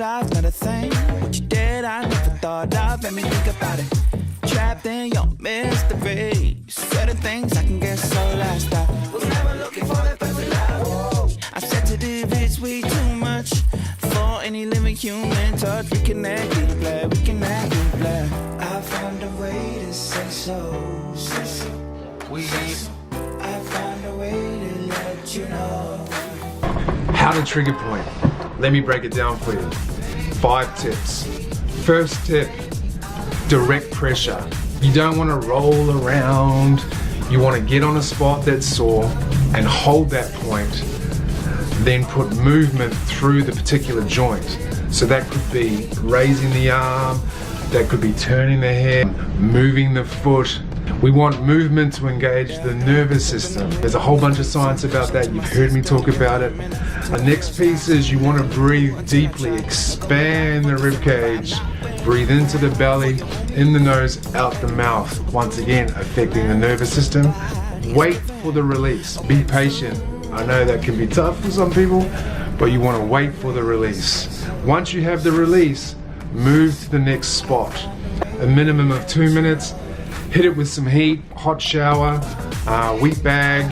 I've not a thing. What you did, I never thought of. Let me think about it. Trapped in your mystery. Certain things I can get so lost. I was never looking for that perfect love. I'm sensitive, it's way too much for any living human touch. We connect, we play, we connect, we play. I found a way to say so. I found a way to let you know. How to trigger point. Let me break it down for you. 5 tips. First tip, direct pressure. You don't want to roll around. You want to get on a spot that's sore and hold that point. Then put movement through the particular joint. So that could be raising the arm, that could be turning the head, moving the foot. We want movement to engage the nervous system. There's a whole bunch of science about that. You've heard me talk about it. The next piece is you want to breathe deeply, expand the rib cage, breathe into the belly, in the nose, out the mouth. Once again, affecting the nervous system. Wait for the release. Be patient. I know that can be tough for some people, but you want to wait for the release. Once you have the release, move to the next spot. A minimum of 2 minutes. Hit it with some heat, hot shower, wheat bag.